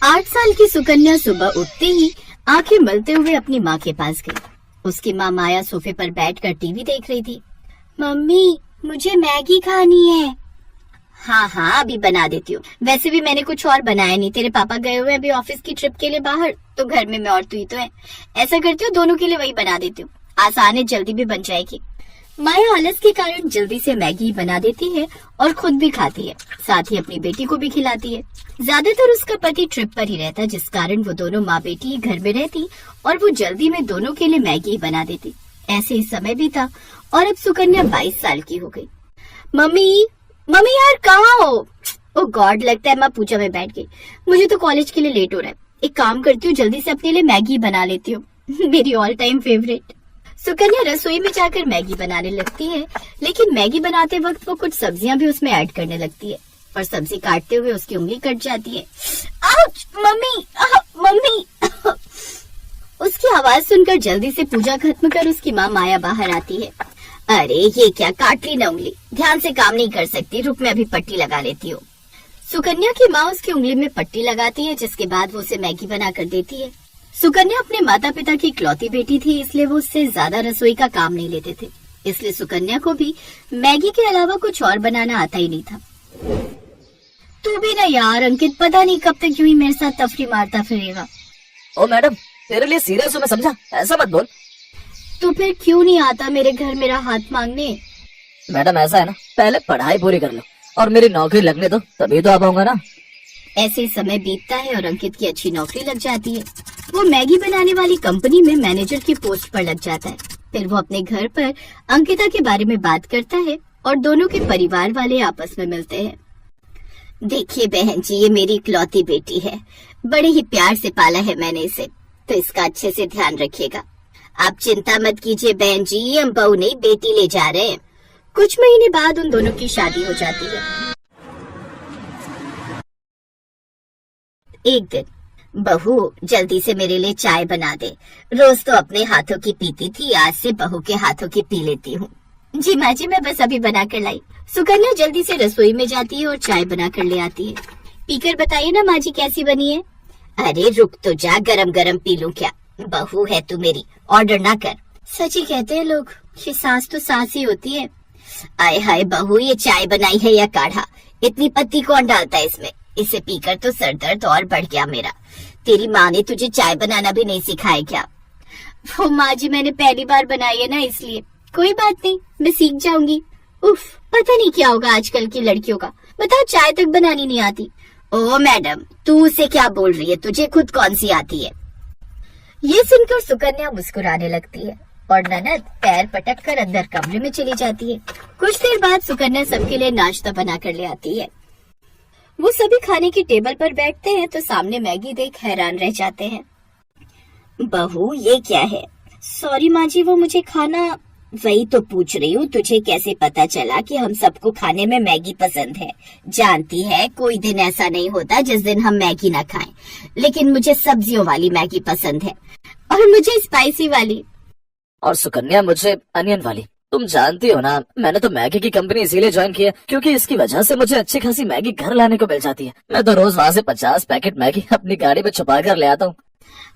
8 साल की सुकन्या सुबह उठते ही आंखें मलते हुए अपनी माँ के पास गई। उसकी माँ माया सोफे पर बैठकर टीवी देख रही थी। मम्मी, मुझे मैगी खानी है। हाँ हाँ, अभी बना देती हूँ। वैसे भी मैंने कुछ और बनाया नहीं, तेरे पापा गए हुए अभी ऑफिस की ट्रिप के लिए बाहर, तो घर में मैं और तू ही तो है। ऐसा करती हूँ, दोनों के लिए वही बना देती हूँ, आसान है, जल्दी भी बन जाएगी। माया आलस के कारण जल्दी से मैगी बना देती है और खुद भी खाती है, साथ ही अपनी बेटी को भी खिलाती है। ज्यादातर उसका पति ट्रिप पर ही रहता, जिस कारण वो दोनों माँ बेटी घर में रहती और वो जल्दी में दोनों के लिए मैगी बना देती। ऐसे ही समय भी था और अब सुकन्या 22 साल की हो गई। मम्मी मम्मी यार, कहाँ हो? ओ गॉड, लगता है माँ पूजा में बैठ गई। मुझे तो कॉलेज के लिए लेट हो रहा है। एक काम करती हूँ, जल्दी से अपने लिए मैगी बना लेती हूँ। मेरी ऑल टाइम फेवरेट। सुकन्या रसोई में जाकर मैगी बनाने लगती है, लेकिन मैगी बनाते वक्त वो कुछ सब्जियां भी उसमें ऐड करने लगती है और सब्जी काटते हुए उसकी उंगली कट जाती है। आउच! Mummy, mummy! उसकी आवाज सुनकर जल्दी से पूजा खत्म कर उसकी माँ माया बाहर आती है। अरे ये क्या, काट ली ना उंगली, ध्यान से काम नहीं कर सकती, रुक मैं अभी पट्टी लगा लेती हूँ। सुकन्या की माँ उसकी उंगली में पट्टी लगाती है, जिसके बाद वो उसे मैगी बना कर देती है। सुकन्या अपने माता पिता की इकलौती बेटी थी, इसलिए वो उससे ज्यादा रसोई का काम नहीं लेते थे, इसलिए सुकन्या को भी मैगी के अलावा कुछ और बनाना आता ही नहीं था। तू भी ना यार अंकित, पता नहीं कब तक यूं ही मेरे साथ तफरी मारता फिरेगा। ओ मैडम, तेरे लिए सीरियस हूँ मैं, समझा? ऐसा मत बोल। तो फिर क्यों नहीं आता मेरे घर मेरा हाथ मांगने? मैडम ऐसा है ना, पहले पढ़ाई पूरी कर लो और मेरी नौकरी लगने दो, तभी तो आ पाऊंगा ना। ऐसे समय बीतता है और अंकित की अच्छी नौकरी लग जाती है। वो मैगी बनाने वाली कंपनी में मैनेजर की पोस्ट पर लग जाता है। फिर वो अपने घर पर अंकिता के बारे में बात करता है और दोनों के परिवार वाले आपस में मिलते हैं। देखिए बहन जी, ये मेरी इकलौती बेटी है, बड़े ही प्यार से पाला है मैंने इसे, तो इसका अच्छे से ध्यान रखिएगा। आप चिंता मत कीजिए बहन जी, हम बहू नहीं बेटी ले जा रहे हैं। कुछ महीने बाद उन दोनों की शादी हो जाती है। एक दिन, बहू जल्दी से मेरे लिए चाय बना दे, रोज तो अपने हाथों की पीती थी, आज से बहू के हाथों की पी लेती हूँ। जी माँ जी, मैं बस अभी बना कर लाई। सुकन्या जल्दी से रसोई में जाती है और चाय बना कर ले आती है। पीकर बताइए ना माँ जी कैसी बनी है। अरे रुक तो जा, गरम गरम पी लूं क्या, बहू है तू मेरी, ऑर्डर ना कर। सच ही कहते हैं लोग, ये सास तो सास ही होती है। आय हाय बहू, ये चाय बनाई है या काढ़ा, इतनी पत्ती कौन डालता है इसमें? इसे पीकर तो सर दर्द और बढ़ गया मेरा। तेरी माँ ने तुझे चाय बनाना भी नहीं सिखाया क्या? वो माँ जी, मैंने पहली बार बनाई है ना, इसलिए। कोई बात नहीं, मैं सीख जाऊंगी। उफ, पता नहीं क्या होगा आजकल की लड़कियों का, बताओ चाय तक बनानी नहीं आती। ओ मैडम, तू उसे क्या बोल रही है, तुझे खुद कौन सी आती है? ये सुनकर सुकन्या मुस्कुराने लगती है और ननद पैर पटक कर अंदर कमरे में चली जाती है। कुछ देर बाद सुकन्या सबके लिए नाश्ता बना कर ले आती है। वो सभी खाने की टेबल पर बैठते हैं तो सामने मैगी देख हैरान रह जाते हैं। बहू ये क्या है? सॉरी माँ जी, वो मुझे खाना। वही तो पूछ रही हूँ, तुझे कैसे पता चला कि हम सबको खाने में मैगी पसंद है? जानती है कोई दिन ऐसा नहीं होता जिस दिन हम मैगी ना खाएं, लेकिन मुझे सब्जियों वाली मैगी पसंद है और मुझे स्पाइसी वाली। और सुकन्या मुझे अनियन वाली। तुम जानती हो ना, मैंने तो मैगी की कंपनी इसीलिए ज्वाइन की है क्योंकि इसकी वजह से मुझे अच्छी खासी मैगी घर लाने को मिल जाती है। मैं तो रोज वहाँ से 50 पैकेट मैगी अपनी गाड़ी में छुपा कर ले आता हूँ।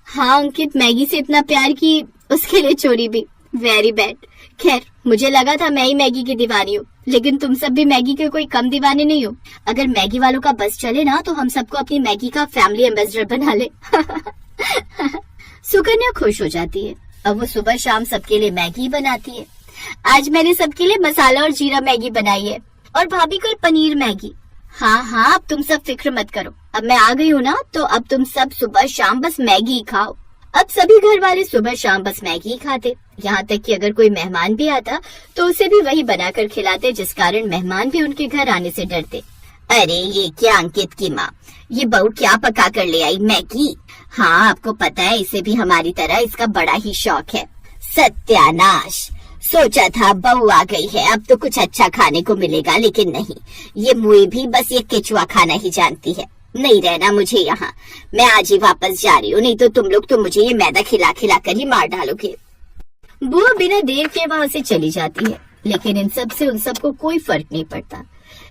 हाँ अंकित, मैगी से इतना प्यार की उसके लिए चोरी भी, वेरी बैड। खैर, मुझे लगा था मैं ही मैगी की दीवानी हूँ, लेकिन तुम सब भी मैगी के कोई कम दीवाने नहीं हो। अगर मैगी वालों का बस चले ना तो हम सबको अपनी मैगी का फैमिली एम्बेसडर बना ले। सुकन्या खुश हो जाती है। अब वो सुबह शाम सबके लिए मैगी बनाती है। आज मैंने सबके लिए मसाला और जीरा मैगी बनाई है और भाभी कल पनीर मैगी। हाँ हाँ, अब तुम सब फिक्र मत करो, अब मैं आ गई हूँ ना, तो अब तुम सब सुबह शाम बस मैगी ही खाओ। अब सभी घर वाले सुबह शाम बस मैगी ही खाते, यहाँ तक कि अगर कोई मेहमान भी आता तो उसे भी वही बनाकर खिलाते, जिस कारण मेहमान भी उनके घर आने से डरते। अरे ये क्या अंकित की माँ, ये बहू क्या पका कर ले आई, मैगी? हाँ आपको पता है, इसे भी हमारी तरह इसका बड़ा ही शौक है। सत्यानाश, सोचा था बहू आ गई है अब तो कुछ अच्छा खाने को मिलेगा, लेकिन नहीं, ये मुई भी बस ये केचुआ खाना ही जानती है। नहीं रहना मुझे यहाँ, मैं आज ही वापस जा रही हूँ, नहीं तो तुम लोग तो मुझे ये मैदा खिला खिला कर ही मार डालोगे। बुआ बिना देर के वहाँ से चली जाती है, लेकिन इन सब से उन सबको कोई फर्क नहीं पड़ता।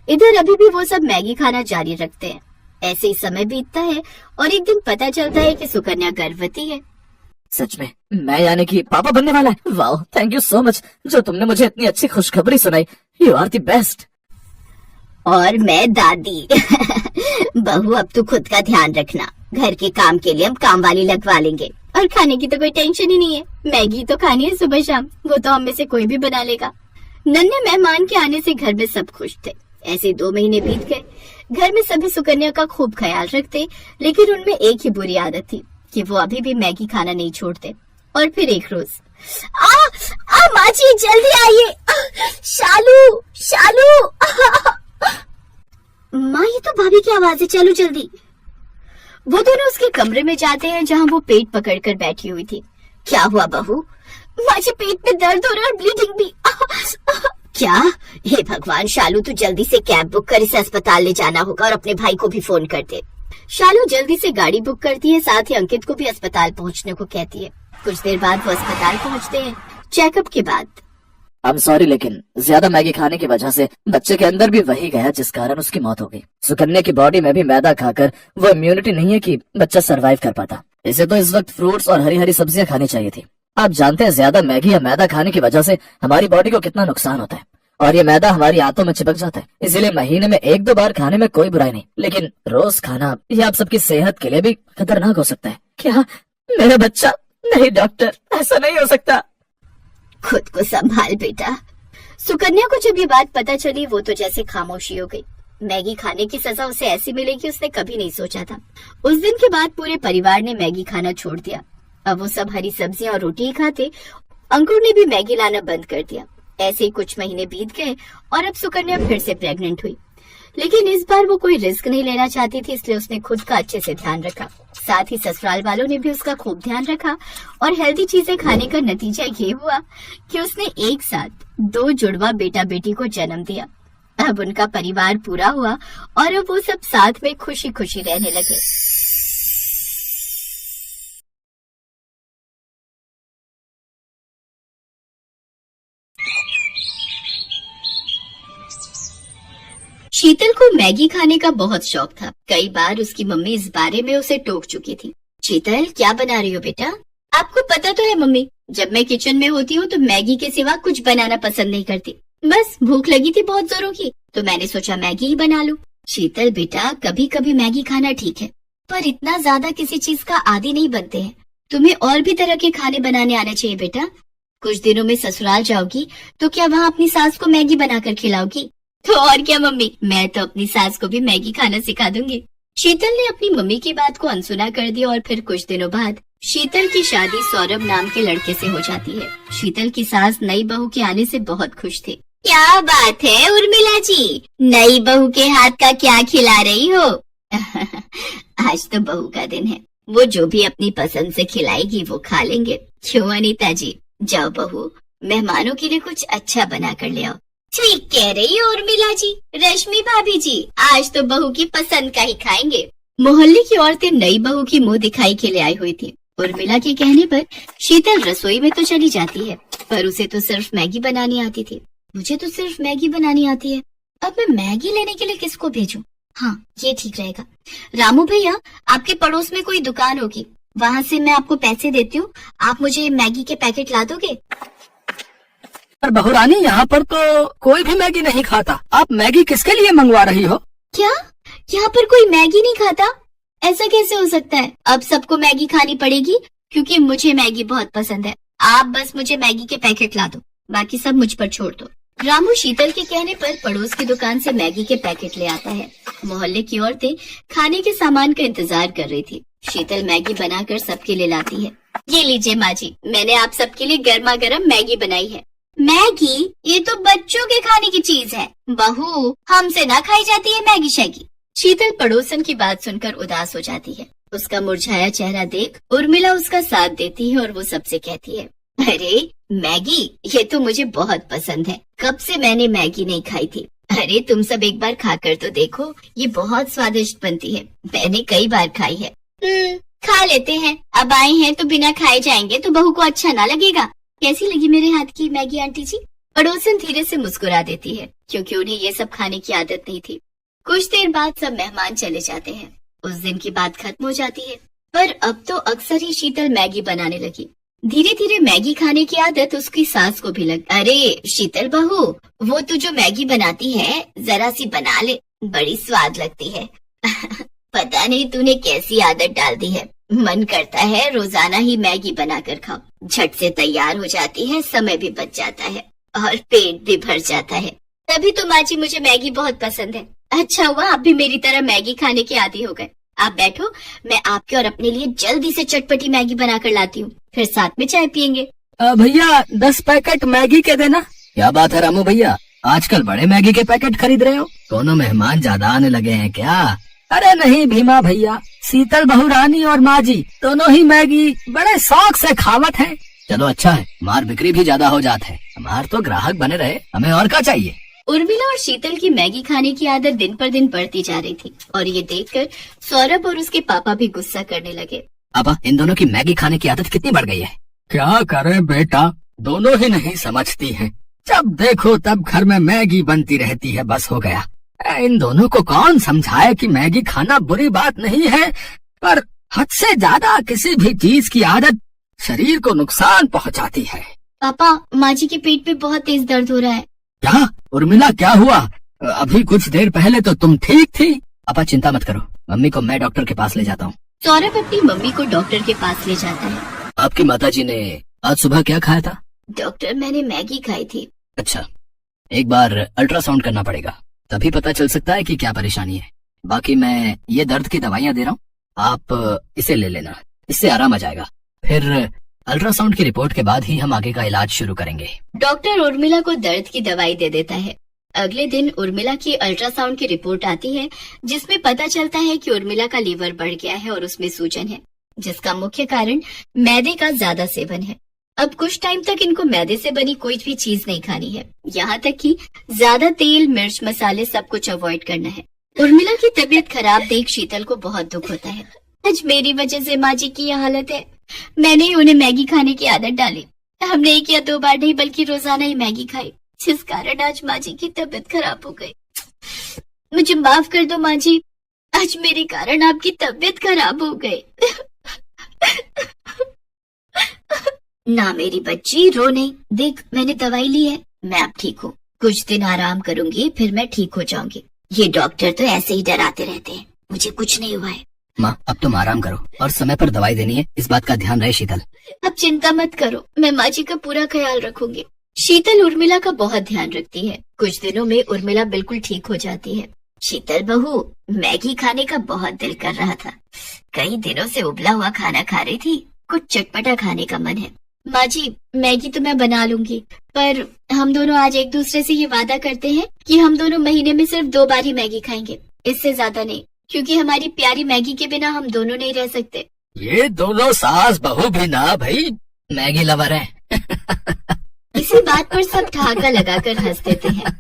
इधर अभी भी वो सब मैगी खाना जारी रखते हैं। ऐसे ही समय बीतता है और एक दिन पता चलता है कि सुकन्या गर्भवती है। सच में मैं यानी कि पापा बनने वाला है। वाह, थैंक यू सो मच जो तुमने मुझे इतनी अच्छी खुशखबरी सुनाई। You are the best. और मैं दादी। बहू अब तू खुद का ध्यान रखना, घर के काम के लिए हम काम वाली लगवा लेंगे और खाने की तो कोई टेंशन ही नहीं है। मैगी तो खानी है सुबह शाम, वो तो हम में से कोई भी बना लेगा। नन्हे मेहमान के आने से घर में सब खुश थे। ऐसे 2 महीने बीत गए। घर में सभी सुकन्या का खूब ख्याल रखते, लेकिन उनमें एक ही बुरी आदत थी कि वो अभी भी मैगी खाना नहीं छोड़ते। और फिर एक रोज, माँ जी जल्दी आइए, शालू शालू। माँ ये तो भाभी की आवाज है, चलो जल्दी। वो दोनों उसके कमरे में जाते हैं जहाँ वो पेट पकड़कर बैठी हुई थी। क्या हुआ बहू? माँ जी पेट में दर्द हो रहा है और ब्लीडिंग भी। क्या? हे भगवान शालू, तू जल्दी से कैब बुक कर इसे अस्पताल ले जाना होगा और अपने भाई को भी फोन कर दे। शालू जल्दी से गाड़ी बुक करती है, साथ ही अंकित को भी अस्पताल पहुँचने को कहती है। कुछ देर बाद वो अस्पताल पहुँचते हैं। चेकअप के बाद, आई एम सॉरी लेकिन ज्यादा मैगी खाने की वजह से बच्चे के अंदर भी वही गया जिस कारण उसकी मौत हो गई। सुकन्या की बॉडी में भी मैदा खाकर वो इम्यूनिटी नहीं है कि बच्चा सरवाइव कर पाता। इसे तो इस वक्त फ्रूट्स और हरी हरी सब्जियां खानी चाहिए थी। आप जानते हैं ज्यादा मैगी या मैदा खाने की वजह से हमारी बॉडी को कितना नुकसान होता है और ये मैदा हमारी आंतों में चिपक जाता है। इसीलिए महीने में 1-2 बार खाने में कोई बुराई नहीं, लेकिन रोज खाना ये आप सबकी सेहत के लिए भी खतरनाक हो सकता है। क्या मेरा बच्चा? नहीं डॉक्टर, ऐसा नहीं हो सकता। खुद को संभाल बेटा। सुकन्या को जब ये बात पता चली वो तो जैसे खामोशी हो गई। मैगी खाने की सजा उसे ऐसी मिलेगी उसने कभी नहीं सोचा था। उस दिन के बाद पूरे परिवार ने मैगी खाना छोड़ दिया। अब वो सब हरी सब्जियां और रोटी ही खाते। अंकुर ने भी मैगी लाना बंद कर दिया। ऐसे ही कुछ महीने बीत गए और अब सुकन्या फिर से प्रेग्नेंट हुई, लेकिन इस बार वो कोई रिस्क नहीं लेना चाहती थी, इसलिए उसने खुद का अच्छे से ध्यान रखा। साथ ही ससुराल वालों ने भी उसका खूब ध्यान रखा और हेल्दी चीजें खाने का नतीजा ये हुआ कि उसने एक साथ 2 जुड़वा बेटा बेटी को जन्म दिया। अब उनका परिवार पूरा हुआ और अब वो सब साथ में खुशी खुशी रहने लगे। शीतल को मैगी खाने का बहुत शौक था। कई बार उसकी मम्मी इस बारे में उसे टोक चुकी थी। शीतल क्या बना रही हो बेटा? आपको पता तो है मम्मी, जब मैं किचन में होती हूँ तो मैगी के सिवा कुछ बनाना पसंद नहीं करती। बस भूख लगी थी बहुत जोरों की तो मैंने सोचा मैगी ही बना लूं। शीतल बेटा कभी कभी मैगी खाना ठीक है, पर इतना ज्यादा किसी चीज का आदी नहीं बनते हैं। तुम्हें और भी तरह के खाने बनाने आने चाहिए बेटा। कुछ दिनों में ससुराल जाओगी तो क्या वहाँ अपनी सास को मैगी बनाकर खिलाओगी? तो और क्या मम्मी, मैं तो अपनी सास को भी मैगी खाना सिखा दूंगी। शीतल ने अपनी मम्मी की बात को अनसुना कर दिया और फिर कुछ दिनों बाद शीतल की शादी सौरभ नाम के लड़के से हो जाती है। शीतल की सास नई बहू के आने से बहुत खुश थी। क्या बात है उर्मिला जी, नई बहू के हाथ का क्या खिला रही हो? आज तो बहू का दिन है, वो जो भी अपनी पसंद से खिलाएगी वो खा लेंगे। क्यों अनीता जी? जाओ बहू, मेहमानों के लिए कुछ अच्छा बना कर ले आओ। ठीक कह रही हो उर्मिला जी। रश्मि भाभी जी, आज तो बहू की पसंद का ही खाएंगे। मोहल्ले की औरतें नई बहू की मुंह दिखाई के लिए आई हुई थी। उर्मिला के कहने पर शीतल रसोई में तो चली जाती है, पर उसे तो सिर्फ मैगी बनानी आती थी। मुझे तो सिर्फ मैगी बनानी आती है, अब मैं मैगी लेने के लिए किसको भेजूं? हाँ ये ठीक रहेगा। रामू भैया, आपके पड़ोस में कोई दुकान होगी, वहाँ से मैं आपको पैसे देती हूँ, आप मुझे मैगी के पैकेट ला दोगे? पर बहुरानी, यहाँ पर तो कोई भी मैगी नहीं खाता। आप मैगी किसके लिए मंगवा रही हो? क्या यहाँ पर कोई मैगी नहीं खाता? ऐसा कैसे हो सकता है? अब सबको मैगी खानी पड़ेगी क्योंकि मुझे मैगी बहुत पसंद है। आप बस मुझे मैगी के पैकेट ला दो, बाकी सब मुझ पर छोड़ दो। रामू शीतल के कहने पर पड़ोस की दुकान से मैगी के पैकेट ले आता है। मोहल्ले की औरतें खाने के सामान का इंतजार कर रही थी। शीतल मैगी बनाकर सबके लिए लाती है। ये लीजिए माँ जी, मैंने आप सबके लिए गर्मा गर्म मैगी बनाई है। मैगी? ये तो बच्चों के खाने की चीज है बहू, हमसे ना खाई जाती है मैगी शैगी। शीतल पड़ोसन की बात सुनकर उदास हो जाती है। उसका मुरझाया चेहरा देख उर्मिला उसका साथ देती है और वो सबसे कहती है, अरे मैगी, ये तो मुझे बहुत पसंद है, कब से मैंने मैगी नहीं खाई थी। अरे तुम सब एक बार खाकर तो देखो, ये बहुत स्वादिष्ट बनती है, मैंने कई बार खाई है। खा लेते हैं, अब आए हैं तो बिना खाए जाएंगे तो बहू को अच्छा ना लगेगा। कैसी लगी मेरे हाथ की मैगी आंटी जी? पड़ोसन धीरे से मुस्कुरा देती है क्योंकि उन्हें ये सब खाने की आदत नहीं थी। कुछ देर बाद सब मेहमान चले जाते हैं। उस दिन की बात खत्म हो जाती है। पर अब तो अक्सर ही शीतल मैगी बनाने लगी। धीरे धीरे मैगी खाने की आदत उसकी सास को भी लगी। अरे शीतल बहू, वो तू जो मैगी बनाती है जरा सी बना ले, बड़ी स्वाद लगती है। पता नहीं तूने कैसी आदत डाल दी है, मन करता है रोजाना ही मैगी बनाकर खाओ। झट से तैयार हो जाती है, समय भी बच जाता है और पेट भी भर जाता है। तभी तो माँ जी मुझे मैगी बहुत पसंद है। अच्छा हुआ आप भी मेरी तरह मैगी खाने के आदी हो गए। आप बैठो, मैं आपके और अपने लिए जल्दी से चटपटी मैगी बनाकर लाती हूँ, फिर साथ में चाय पियेंगे। भैया 10 पैकेट मैगी के देना। क्या बात है रामू भैया, आजकल बड़े मैगी के पैकेट खरीद रहे हो? दोनों मेहमान ज्यादा आने लगे हैं क्या? अरे नहीं भीमा भैया, शीतल बहू रानी और माँ जी दोनों ही मैगी बड़े शौक से खावत हैं। चलो अच्छा है, हमार बिक्री भी ज्यादा हो जाता है, हमार तो ग्राहक बने रहे, हमें और क्या चाहिए। उर्मिला और शीतल की मैगी खाने की आदत दिन पर दिन बढ़ती जा रही थी और ये देखकर सौरभ और उसके पापा भी गुस्सा करने लगे। पापा, इन दोनों की मैगी खाने की आदत कितनी बढ़ गई है। क्या करे बेटा, दोनों ही नहीं समझती हैं। जब देखो तब घर में मैगी बनती रहती है, बस हो गया। इन दोनों को कौन समझाए कि मैगी खाना बुरी बात नहीं है, पर हद से ज्यादा किसी भी चीज की आदत शरीर को नुकसान पहुंचाती है। पापा, माँ जी के पेट में बहुत तेज दर्द हो रहा है। क्या उर्मिला, क्या हुआ? अभी कुछ देर पहले तो तुम ठीक थी। पापा चिंता मत करो, मम्मी को मैं डॉक्टर के पास ले जाता हूँ। सौरभ अपनी मम्मी को डॉक्टर के पास ले जाता है। आपकी माताजी ने आज सुबह क्या खाया था? डॉक्टर, मैंने मैगी खाई थी। अच्छा, एक बार अल्ट्रासाउंड करना पड़ेगा, तभी पता चल सकता है कि क्या परेशानी है। बाकी मैं ये दर्द की दवाइयाँ दे रहा हूँ, आप इसे ले लेना, इससे आराम आ जाएगा। फिर अल्ट्रासाउंड की रिपोर्ट के बाद ही हम आगे का इलाज शुरू करेंगे। डॉक्टर उर्मिला को दर्द की दवाई दे देता है। अगले दिन उर्मिला की अल्ट्रासाउंड की रिपोर्ट आती है, जिसमें पता चलता है कि उर्मिला का लीवर बढ़ गया है और उसमें सूजन है, जिसका मुख्य कारण मैदे का ज्यादा सेवन है। अब कुछ टाइम तक इनको मैदे से बनी कोई भी चीज नहीं खानी है, यहाँ तक कि ज्यादा तेल, मिर्च, मसाले सब कुछ अवॉइड करना है। उर्मिला की तबीयत खराब देख शीतल को बहुत दुख होता है। आज मेरी वजह से माँ जी की यह हालत है, मैंने ही उन्हें मैगी खाने की आदत डाली। हमने एक या 2 बार नहीं बल्कि रोजाना ही मैगी खाई, जिस कारण आज माँ जी की तबीयत खराब हो गई। मुझे माफ कर दो माँ जी, आज मेरे कारण आपकी तबीयत खराब हो गई। ना मेरी बच्ची, रो नहीं, देख मैंने दवाई ली है, मैं अब ठीक हूँ। कुछ दिन आराम करूंगी, फिर मैं ठीक हो जाऊंगी। ये डॉक्टर तो ऐसे ही डराते रहते हैं, मुझे कुछ नहीं हुआ है। माँ, अब तुम आराम करो और समय पर दवाई देनी है, इस बात का ध्यान रहे शीतल। अब चिंता मत करो, मैं माँ जी का पूरा ख्याल रखूंगी। शीतल उर्मिला का बहुत ध्यान रखती है। कुछ दिनों में उर्मिला बिल्कुल ठीक हो जाती है। शीतल बहू, मैगी खाने का बहुत दिल कर रहा था, कई दिनों से उबला हुआ खाना खा रही थी, कुछ चटपटा खाने का मन है। माँ जी, मैगी तो मैं बना लूंगी, पर हम दोनों आज एक दूसरे से ये वादा करते हैं कि हम दोनों महीने में सिर्फ 2 बार ही मैगी खाएंगे, इससे ज्यादा नहीं, क्योंकि हमारी प्यारी मैगी के बिना हम दोनों नहीं रह सकते। ये दोनों सास बहू भी ना भाई मैगी लवर है। इसी बात पर सब ठहाका लगाकर हंस देते हैं।